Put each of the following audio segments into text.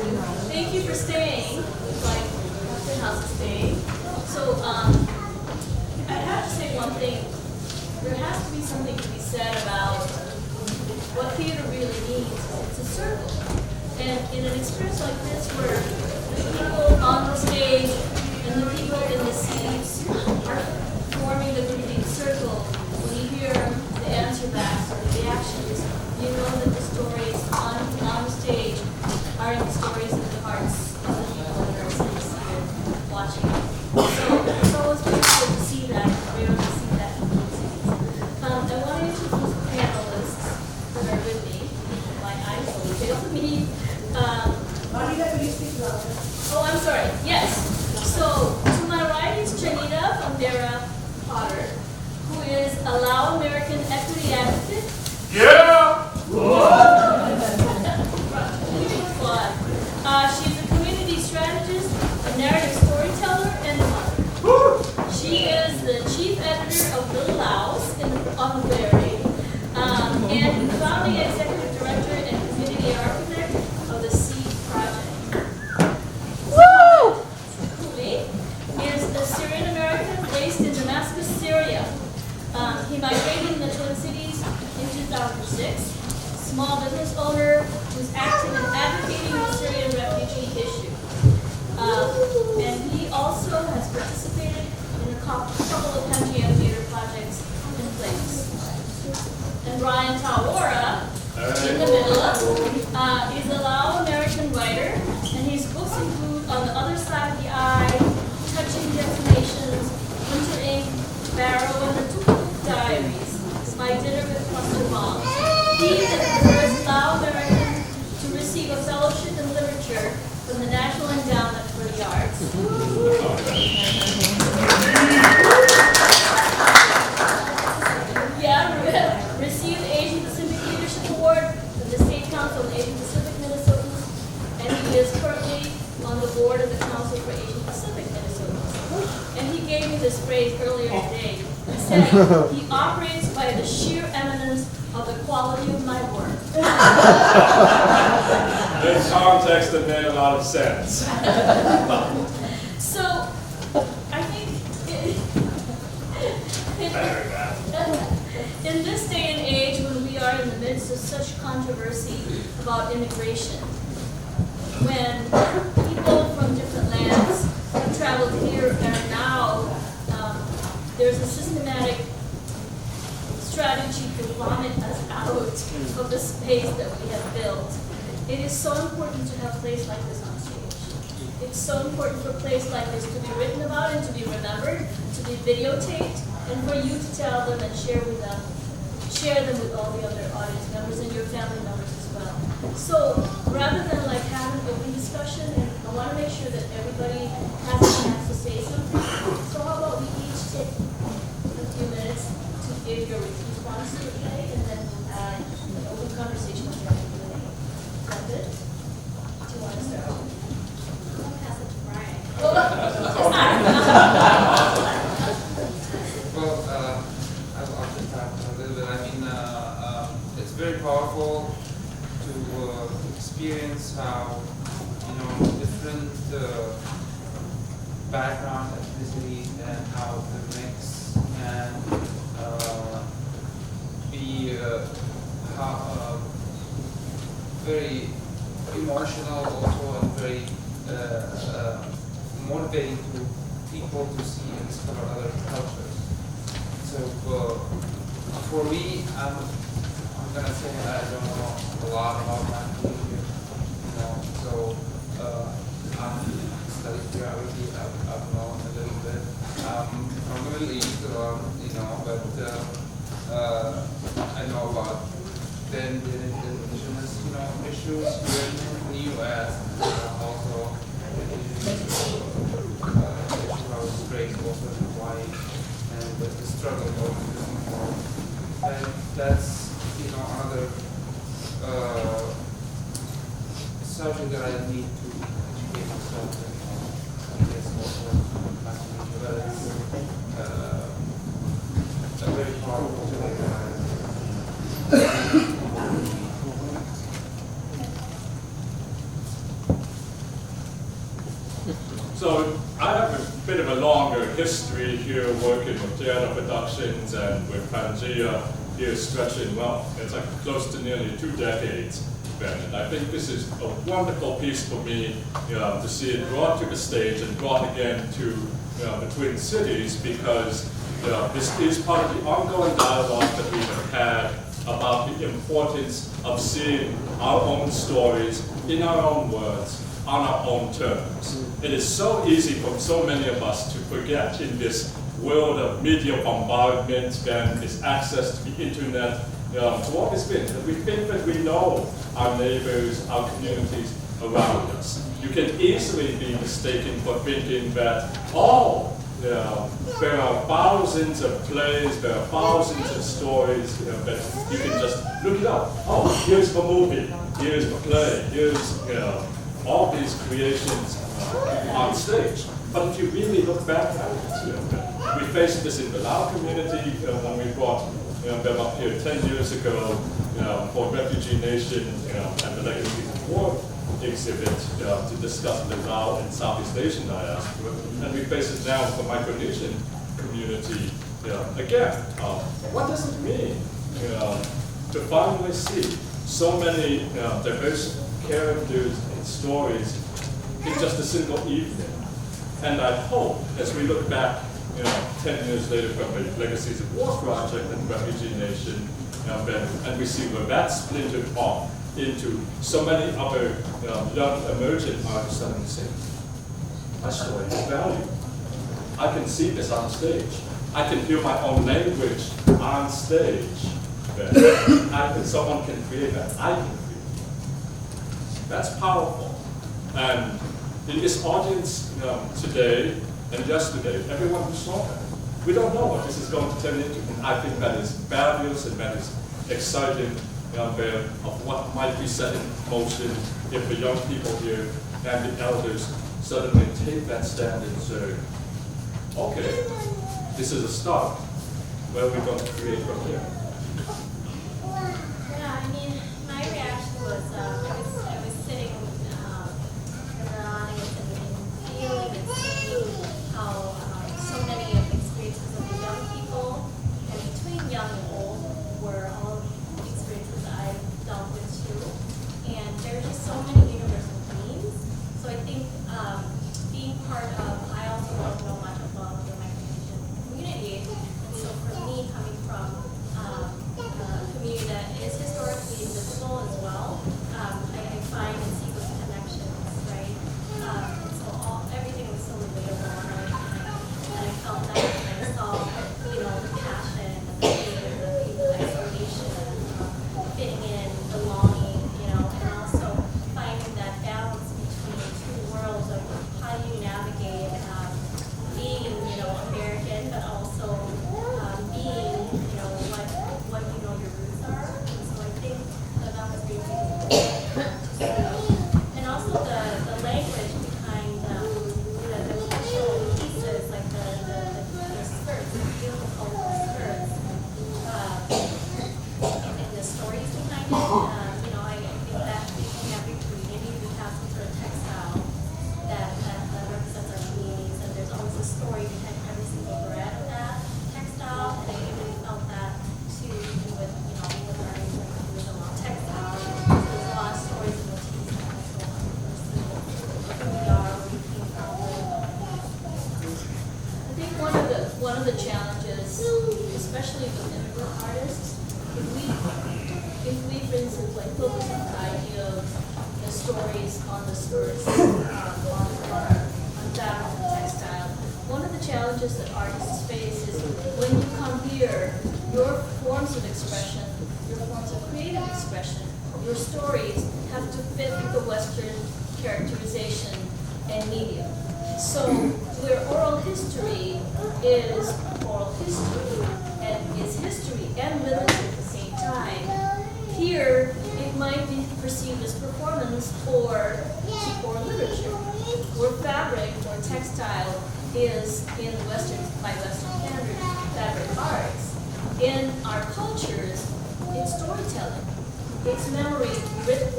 Thank you for staying, like Captain House is staying. So, I have to say one thing. There has to be something to be said about what theater really means. It's a circle. And in an experience like this where the people on the stage and the people in the seats are forming the complete circle, when you hear the answer backs or the reactions, you know that the stories on the stage are the stories in the hearts of the people that are sitting here watching. So it's always beautiful to see that. We don't see that in the seats. I want to introduce the panelists that are with me. My eyes will fail to me. Marlina, will you speak louder? Oh, I'm sorry. Yes. So to my right is TeAda Potter, who is a Lao American equity advocate. Yeah! She's a community strategist, a narrative storyteller, and a mother. She is the chief editor of Little Laos on the Prairie, and the founding executive director and community architect of the Seed Project. Kuli is a Syrian American based in Damascus, Syria. He migrated in the Twin Cities in 2006. Small business owner who's active in advocating the Syrian refugee issue. And he also has participated in a couple of Pangea theater projects in place. And Ryan Tawara, in the middle, is a Lao American writer, and his books include On the Other Side of the Eye, Touching Destinations, Winter Ink, Barrow, and the Tukuk Diaries, My Dinner with Cluster Bombs. He is the first Lao American to receive a fellowship in literature from the National Endowment for the Arts. Received the Asian Pacific Leadership Award from the State Council of Asian Pacific Minnesotans, and he is currently on the board of the Council for Asian Pacific Minnesotans. And he gave me this phrase earlier today. He said, he operates by the sheer eminence of the quality of my work. In context, it made a lot of sense. So, I think in this day and age when we are in the midst of such controversy about immigration, when people from different lands have traveled here and now there's a systematic strategy to vomit us out of the space that we have built. It is so important to have a place like this on stage. It's so important for a place like this to be written about and to be remembered, to be videotaped, and for you to tell them and share them with all the other audience members and your family members as well. So rather than like have an open discussion, and I want to make sure that everybody has a chance to say something. So how about we each take a few minutes to give your response to the play, and then an open conversation with everybody. Is that good? Do you want to start? I'll pass it to Brian. Well, I'll just talk a little bit. I mean, it's very powerful to experience how, different background, ethnicity, and how the mix and be very emotional also, and very motivating to people to see and discover other cultures. So for me, I'm gonna say that I don't know a lot about my behavior, so I'm studying geography, I've known a little bit. From the Middle East, but I know about the indigenous, issues here in the U.S. and also issues I was raised also in Hawaii, and the struggle of people. And that's, another subject that I need to educate myself in. I guess also but it's a very powerful today. So I have a bit of a longer history here working with TeAda Productions and with Pangea here stretching, well, it's like close to nearly 2 decades, Ben. And I think this is a wonderful piece for me to see it brought to the stage and brought again to the Twin Cities, because this is part of the ongoing dialogue that we have had about the importance of seeing our own stories in our own words, on our own terms. It is so easy for so many of us to forget in this world of media bombardment and this access to the internet, to all this been, that we think that we know our neighbors, our communities around us. You can easily be mistaken for thinking that, there are thousands of plays, there are thousands of stories, that you can just look it up. Oh, here's the movie, here's the play, here's all these creations on stage. But if you really look back at it, we faced this in the Lao community when we brought them up here 10 years ago for Refugee Nation and the Legacies of War exhibit to discuss the Lao and Southeast Asian diaspora. And we face it now with the Micronesian community again. What does it mean to finally see so many diverse characters and stories in just a single evening? And I hope, as we look back 10 years later from the Legacies of War project and Refugee Nation, and we see where that splintered off into so many other young emerging artists and singers. My story has value. I can see this on stage. I can hear my own language on stage. Someone can create that. I can create that. That's powerful. And in this audience today and yesterday, everyone who saw that, we don't know what this is going to turn into. And I think that is fabulous and that is exciting of what might be set in motion if the young people here and the elders suddenly take that stand and say, okay, this is a start. Where are we going to create from here? Yeah, I mean, my reaction was, I was sitting in the audience and feeling and seeing how so many of the experiences of the young people, and between young and old, were all experiences that I've dealt with too. And there are just so many universal themes. So I think being part of, I also don't know much about the Micronesian community. And so for me, coming from a community that is historically invisible as well, I find and see those connections, right? And so everything was so relatable, and I felt that, and I saw, the passion, the fear, the isolation, fitting in, belonging, and also finding that balance between two worlds of how do you navigate being, American, but also being, what your roots are. And so I think that was really important to see. And also the language behind the cultural pieces, like the skirts, the beautiful skirts, and the stories behind it. I think that in every community we have some sort of textile that represents our communities, and there's always a story behind every single thread of that textile. And I really felt that too, even with our textile. There's a lot of stories and motifs that also understand who we are, where we came from. I think one of the challenges, especially with immigrant artists, if we, for instance, like focus on the idea of the stories on the skirts, on fabric and textile, one of the challenges that artists face is when you come here, your forms of expression, your forms of creative expression, your stories have to fit with the Western characterization and media. So where oral history is oral history and is history and literature at the same time, here it might be perceived as performance or literature, where fabric or textile is in by Western standards, fabric arts. In our cultures, it's storytelling. It's memory written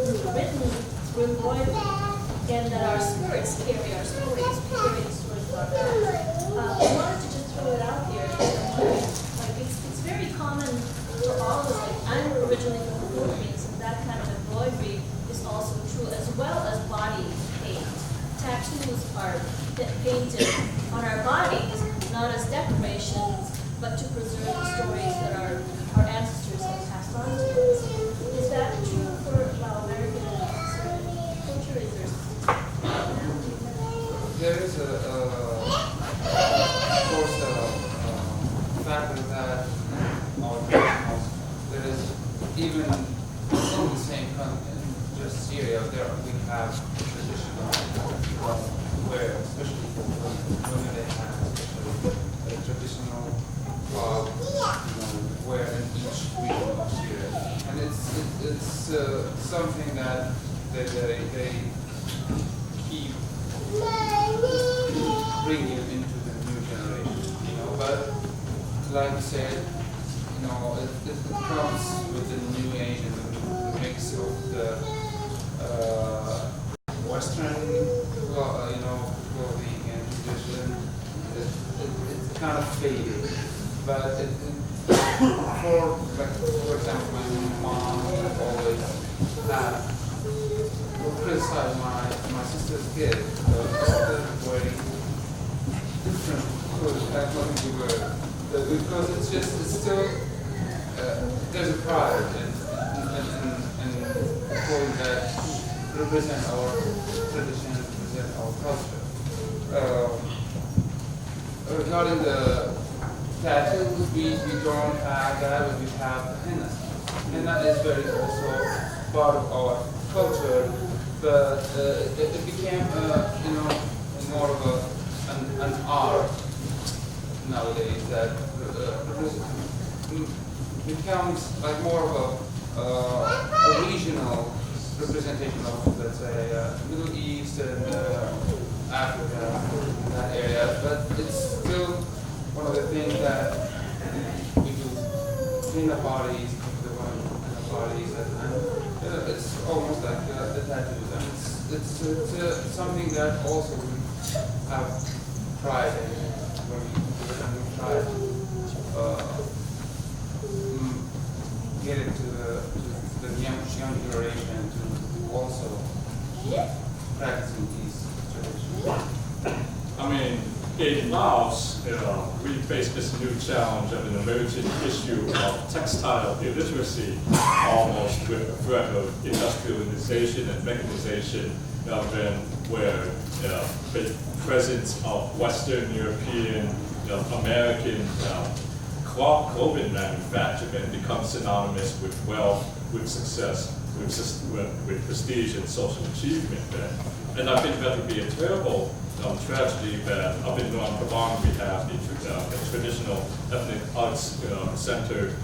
through embroidery. again, that our spirits carry our stories, we carry the stories of our past. I wanted to just throw it out there. Like it's very common for all of us. Like I'm originally from the Philippines, and that kind of embroidery is also true, as well as body paint. Tattoos are painted on our bodies, not as decorations, but to preserve the stories that our ancestors have passed on to us. Is that true for American culture? Is There is of course, a factor that our traditionals, there is even in the same country, just Syria, there we have traditional wear, especially for women, they have especially a traditional wear in each region of Syria, and it's something that they keep bringing into the new generation, But like you said, it comes with the new age and the mix of the Western, clothing and tradition. It's kind of faded, but for example, my mom always had criticized my sister's kids wearing different clothes, had nothing to wear, because it's still there's a pride in clothing that represent our tradition, represent our culture. Regarding the tattoos, we don't have that, but we have henna. Henna is very also part of our culture, but it became, more of an art nowadays that becomes like more of a regional representation of, let's say, Middle East and Africa, that area. But it's still one of the things that we do henna parties, the henna parties, and it's almost like the tattoos, and it's something that also we have pride in when we do it, and we try to get it to the young generation to also practicing these traditions. I mean, in Laos, we face this new challenge of an emerging issue of textile illiteracy, almost with the threat of industrialization and mechanization, where the presence of Western European, American clothing manufacturing becomes synonymous with wealth, with success, with prestige and social achievement. And I think that would be a terrible tragedy that up in North Pavang we have the traditional ethnic arts center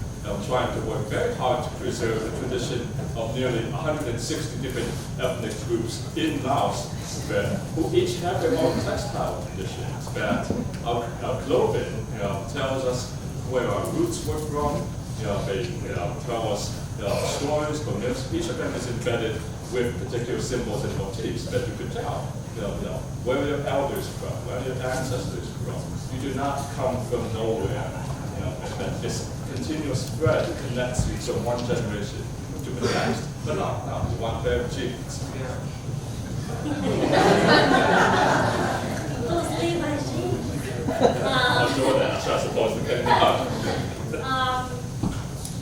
trying to work very hard to preserve the tradition of nearly 160 different ethnic groups in Laos who each have their own textile traditions. That our clothing tells us where our roots were from. They tell us stories from this. Each of them is embedded with particular symbols and motifs that you could tell. Where are your elders from? Where are your ancestors from? You do not come from nowhere. And this continuous thread connects you from one generation to the next, but not to one pair of jeans. Those Levi jeans. I'm sure that's, I suppose, depending on.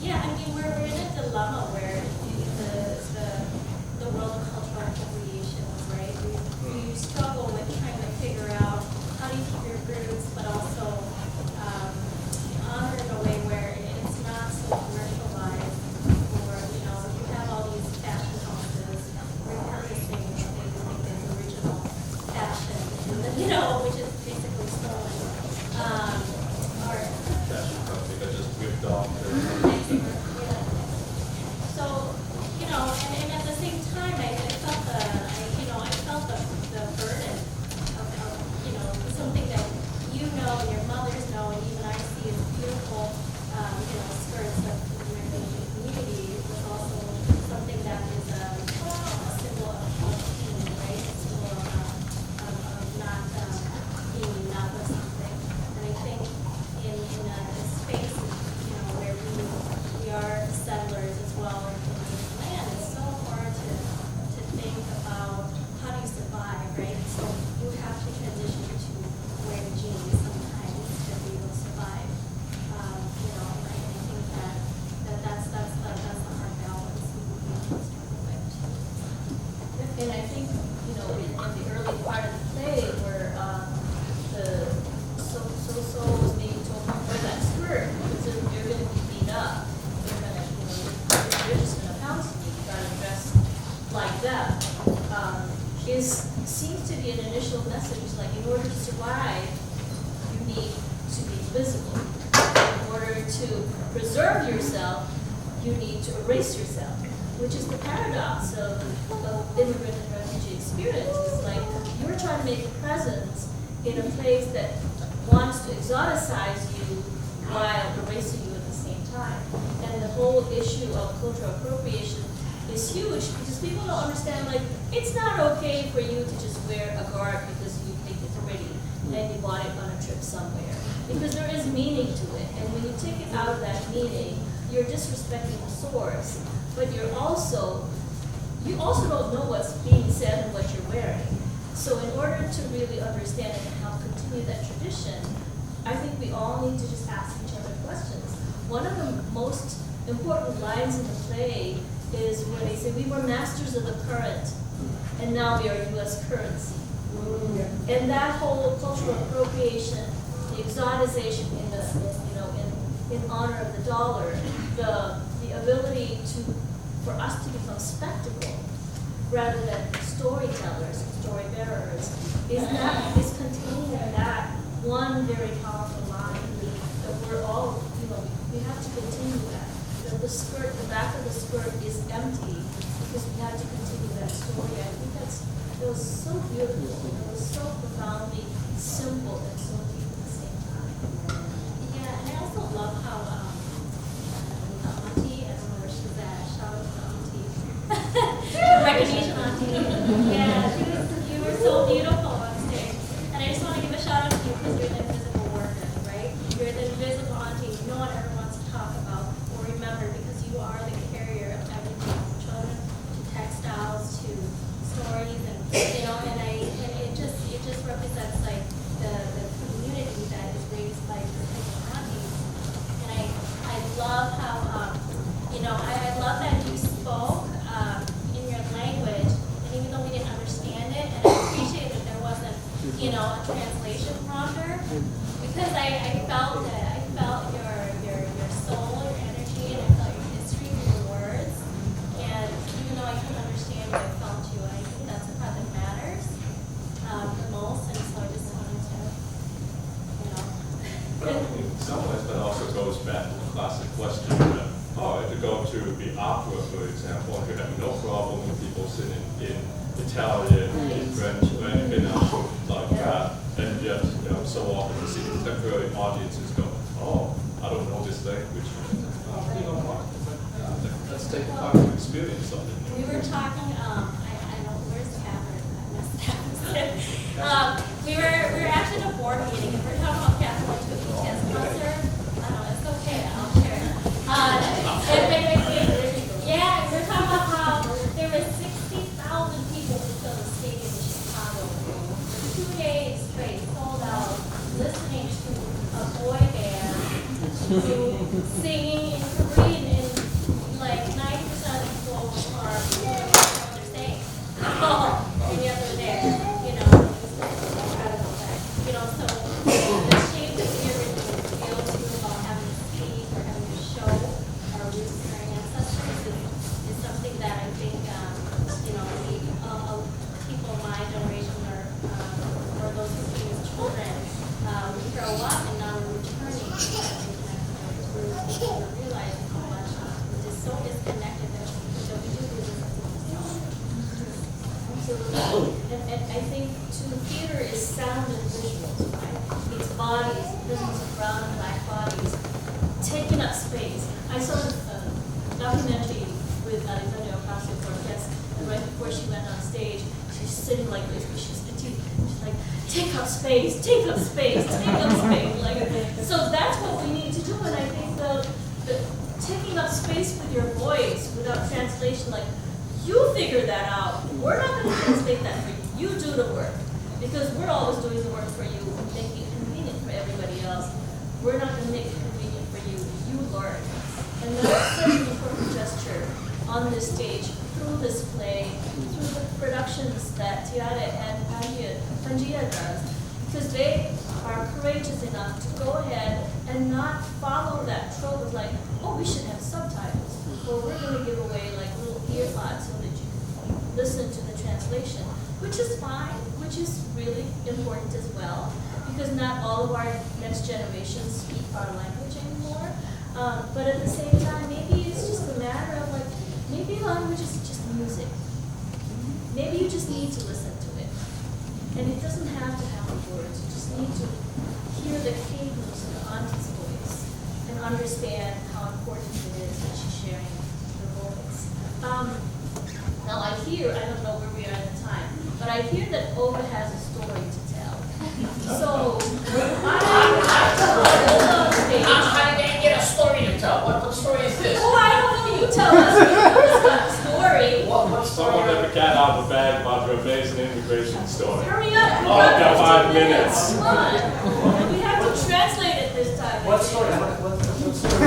Yeah, I mean, we're in a dilemma where the world of cultural appropriations, right? We struggle with trying to figure out how do you keep your roots, but also honor in a way where it's not so commercialized, or you have all these fashion houses where you have this seems to be an initial message, like in order to survive, you need to be visible. In order to preserve yourself, you need to erase yourself, which is the paradox of immigrant and refugee experience. It's like you're trying to make a presence in a place that wants to exoticize you while erasing you at the same time. And the whole issue of cultural appropriation is huge because people don't understand, like, it's not okay for you to just wear a garb because you think it's pretty and you bought it on a trip somewhere. Because there is meaning to it. And when you take it out of that meaning, you're disrespecting the source. But you also don't know what's being said and what you're wearing. So in order to really understand and help continue that tradition, I think we all need to just ask each other questions. One of the most important lines in the play is where they say, we were masters of the current, and now we are U.S. currency. And that whole cultural appropriation, the exotization in honor of the dollar, the ability for us to become spectacle rather than storytellers and story bearers is contained in that one very powerful line that we're all, we have to continue that. The back of the skirt is empty because we have to continue that story. I think it was so beautiful. It was so profoundly simple and so deep at the same time. Yeah, and I also love how Auntie, I don't know where she's at, shout out to Auntie. Recognition Auntie. Yeah, you were so beautiful on stage. And I just want to give a shout out to you because you're the invisible worker, right? You're the invisible Auntie. No one ever wants to talk about or remember because you are the carrier of everything from children to textiles to stories and it just represents like the community that is raised by your aunties. And I love how I love that you spoke in your language, and even though we didn't understand it, and I appreciate that there wasn't a translation prompter, because I felt it. I felt your soul, your energy, and I felt your history through your words. And even though I couldn't understand you, I felt you, and I think that's the part that matters the most. And so I just wanted to, Well, in some ways, that also goes back to the classic question that, if you go to the opera, for example, you have no problem with people singing in Italian, in French, or anything else like that. And yet, so often you see contemporary audiences go, I don't know this language. Let's take the time to experience something new. we were talking. I know where's Catherine. I missed that. We were actually at a board meeting, and we were talking about Catherine went to a BTS concert. I don't know, it's okay. I'll share it. Yeah, we were talking about how there were 60,000 people who filled the stadium in Chicago for 2 days straight, sold out, listening to a boy band singing in Korean, and like 90% of the people are what they're saying. And yet they're there, it's incredible. So the shape that we originally feel too about having to speak or having to show our roots and our ancestors is something that I think, people of my generation or those who see as children, we grow up and now we're returning to that roots. We're realizing how much it is so disconnected that we do lose ourselves. Absolutely. And I think, too, theater is sound and visuals, right? It's bodies, prisms of brown and black bodies, taking up space. I saw a documentary with Alexandria Ocasio-Cortez, and right before she went on stage, she's sitting like this, but she's fatigued. She's like, take up space, take up space, take up space. So that's what we need to do, and I think the taking up space with your voice without translation, you figure that out. We're not going to translate that for you. You do the work. Because we're always doing the work for you, making it convenient for everybody else. We're not going to make it convenient for you. You learn. And that's such an important gesture on this stage, through this play, through the productions that TeAda and Pangea does. Because they are courageous enough to go ahead and not follow that trope of we should have subtitles. Or we're going to give away little earpods so that you can listen to the translation, which is fine, which is really important as well, because not all of our next generations speak our language anymore. But at the same time, maybe it's just a matter of like, maybe language is just music. Maybe you just need to listen to it. And it doesn't have to have the words, you just need to hear the cadence of the auntie's voice and understand how important it is that she's sharing her voice. Now I don't know where we are at the time, but I hear that Ova has a story to tell. So, I'm trying to get a story to tell. What story is this? Oh, I don't know, you tell us. It's got a story. What story? Someone let the cat out of the bag about her amazing immigration story. Hurry up. Oh, I've got 5 minutes. Come on. We have to translate it this time. What story? What story?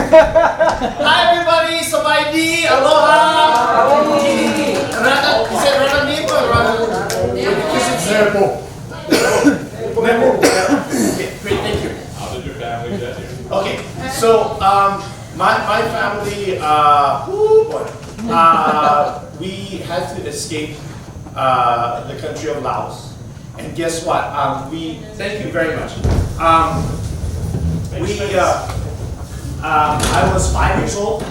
Hi everybody, Sabaidi, aloha. Rana, is it Rana Nipo or Rana? Okay, great, thank you. How did your family get here? Okay, so my family, we had to escape the country of Laos, and guess what? Thank you very much. I was 5 years old.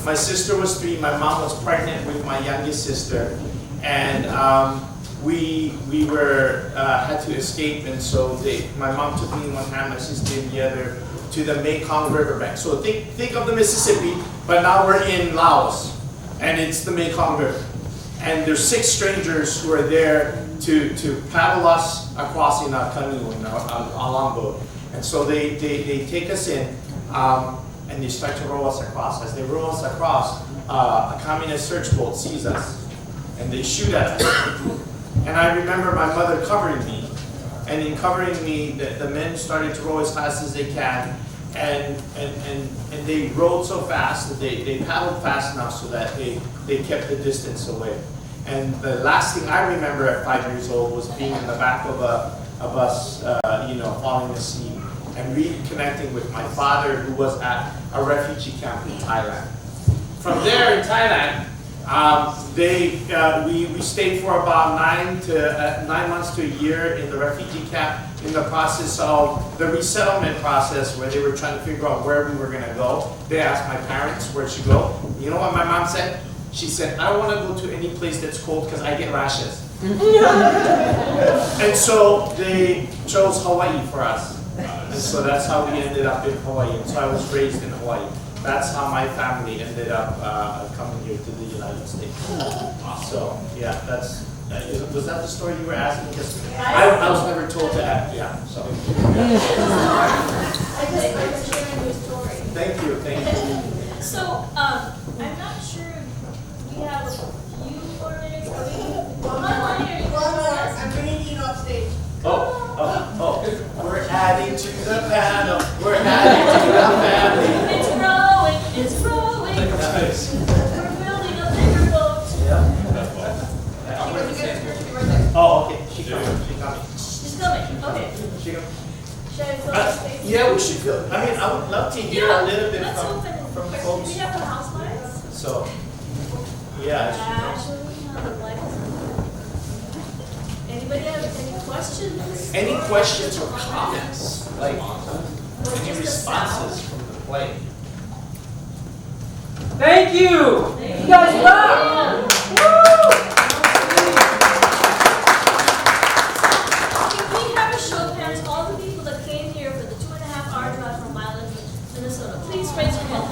My sister was 3. My mom was pregnant with my youngest sister, and we were had to escape, and so my mom took me in one hand, my sister in the other, to the Mekong riverbank. So think of the Mississippi, but now we're in Laos, and it's the Mekong River. And there's 6 strangers who are there to paddle us across in a canoe, in a longboat. And so they take us in, and they start to row us across. As they row us across, a communist search boat sees us, and they shoot at us. And I remember my mother covering me, and in covering me, the men started to row as fast as they can, and they rowed so fast that they paddled fast enough so that they kept the distance away. And the last thing I remember at 5 years old was being in the back of a bus, falling asleep, and reconnecting with my father, who was at a refugee camp in Thailand. From there in Thailand, we stayed for about 9 months to a year in the refugee camp, in the process of the resettlement process, where they were trying to figure out where we were going to go. They asked my parents where to go. You know what my mom said? She said, I don't want to go to any place that's cold because I get rashes. And so they chose Hawaii for us. And so that's how we ended up in Hawaii. And so I was raised in Hawaii. That's how my family ended up coming here to the United States. So yeah, was that the story you were asking? Because I was never told to act. Yeah. So. Thank you. So I'm not sure we have a few more minutes. I'm bringing you up stage. Oh, we're adding to the panel. We're adding to the family. It's growing, it's growing. Nice. We're building a bigger boat. Oh, okay. She's coming. She's coming, okay. She coming. Should I fill the space? Yeah, we should go. I mean, I would love to hear a little bit Let's from open. Do folks. we have the housewives? So, yeah. Actually, no, the light is on. Anybody have any questions? Any questions or comments? Like, Or any just a responses sound? from the play? Thank you. You guys rock. Can we have a show of hands, all the people that came here for the 2.5-hour drive from Milan, Minnesota? Please raise your hand.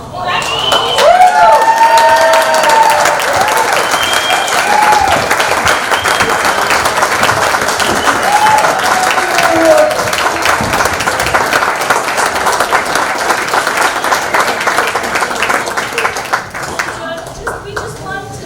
We just want to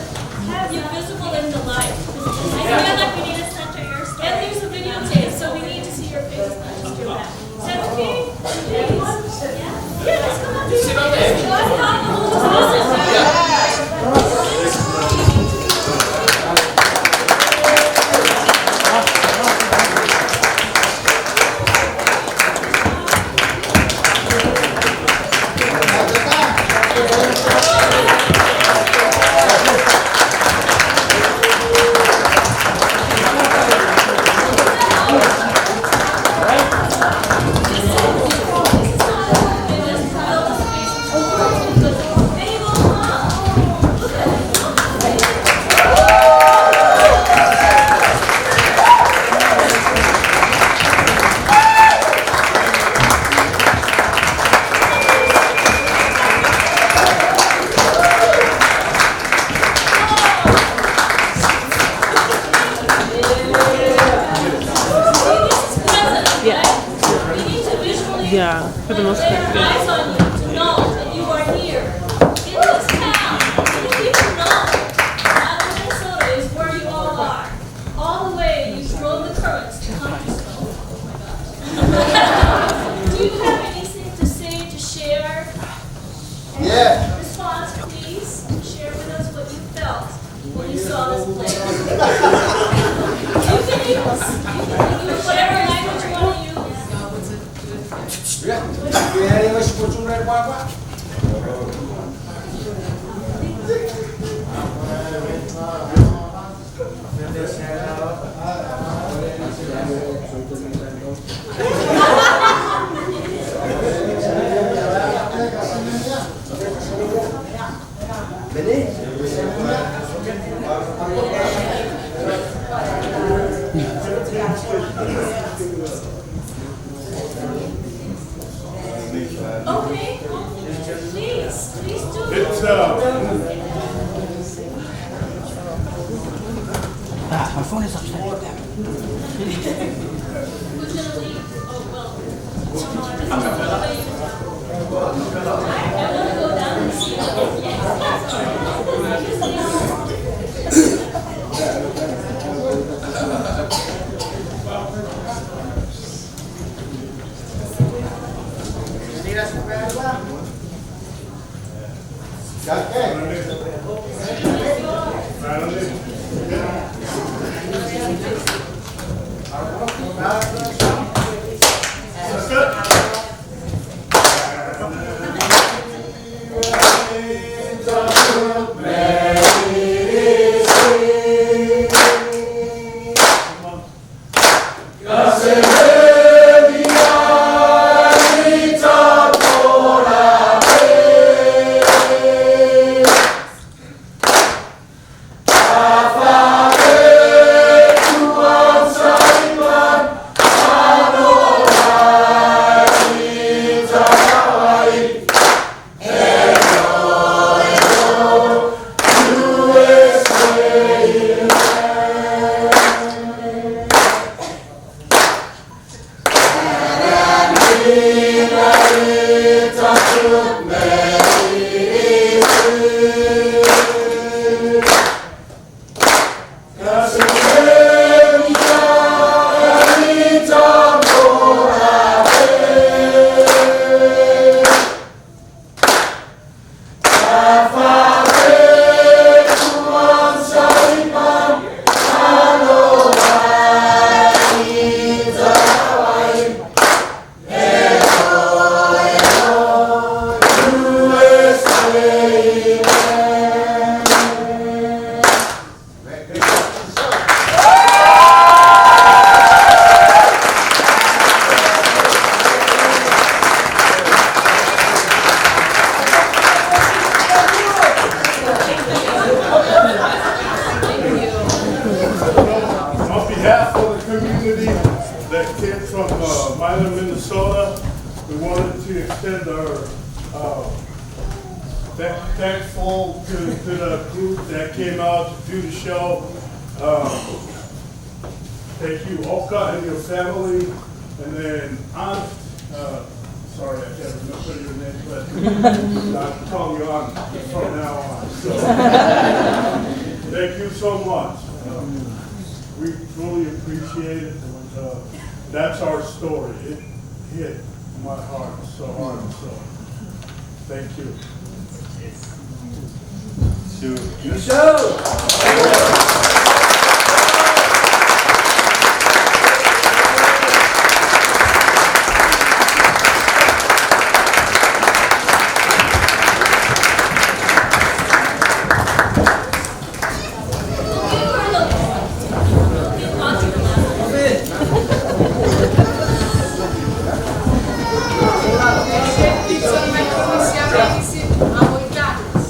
lay our eyes on you to know that you are here in this town. You people know that Minnesota is where you all are. All the way you drove the currents to come to Snow. Oh my gosh. Do you have anything to say, to share? Yeah. Response, please. Share with us what you felt when you saw this play. You can use whatever language you want to use. Okay, please do. It's My phone is upstairs. Who's gonna lead? Oh, well. I want to go down and see. Minnesota. We wanted to extend our thankful to the group that came out to do the show. Thank you, Oka and your family, and then Aunt. Sorry, I can't remember your name, but I'll call you Aunt from now on. So, thank you so much. We truly appreciate it. That's our story. It hit my heart so hard. So, thank you.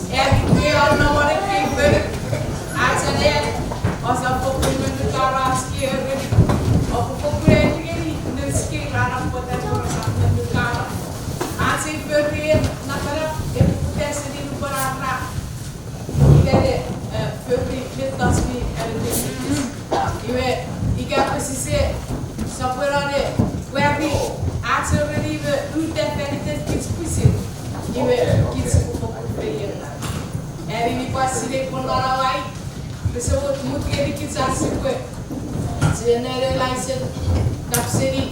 Every day, I don't know what it came, but I tell you, Iwe kitsi kufokupeya. Eri ni pasire konarawai. Besawot mutgeri kitsasi kwe. Generalize tapseri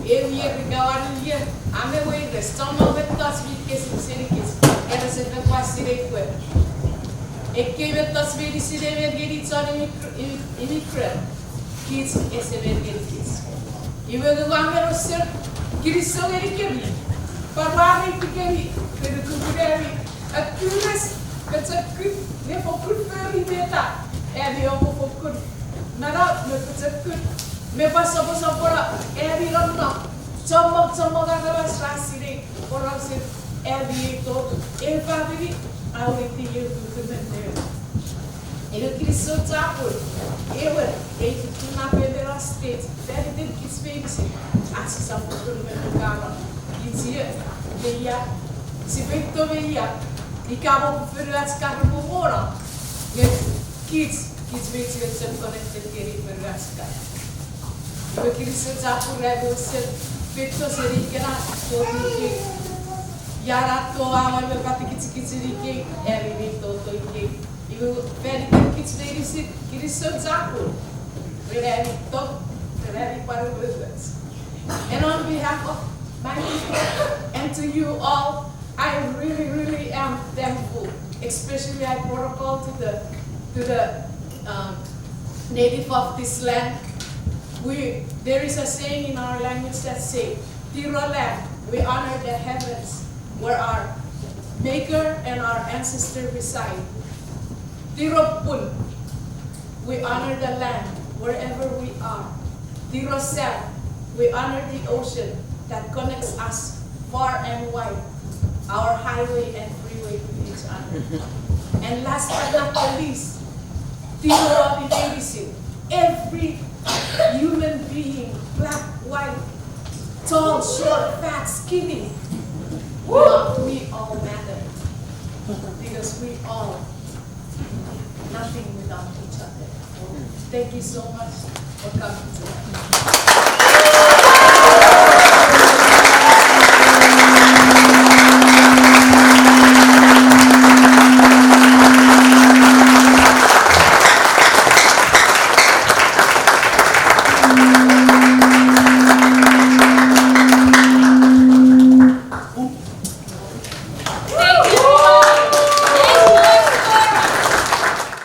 eu ia pegar dia a meu ida estamos a ver tas vídeos que se diz era sempre quase direito e que ver tas vídeos se deve ver só em micro kids esse ver kids e eu vou ver o ser que eles são ele que vi para ele que vi para tu ver a tuas que se que ne vou preferir beta é de eu vou por nada me precisa me passa por é de não somos agora strasire por você é de todo ele vai vir a ouvir o documento ele queria só tapar eu tu na pedra state deve ter que experiência assim só por o cara dizia dia se bem que veia e acabou por fazer as caras por fora kids weet je het zijn connected kiri bergaska. We kiezen za pure we petto serikera todi yara to ama me pati kitsi rike eri to ike. Iwe very kids very kiezen za pure. Very top very para business. And on behalf of my people and to you all, I really am thankful. Especially I protocol to the native of this land. There is a saying in our language that says, Tiro land, we honor the heavens where our maker and our ancestor reside. Tiro pun, we honor the land wherever we are. Tiro sel, we honor the ocean that connects us far and wide, our highway and freeway with each other. And last but not the least, every human being, black, white, tall, short, fat, skinny, we all matter. Because we all, nothing without each other. Thank you so much for coming tonight.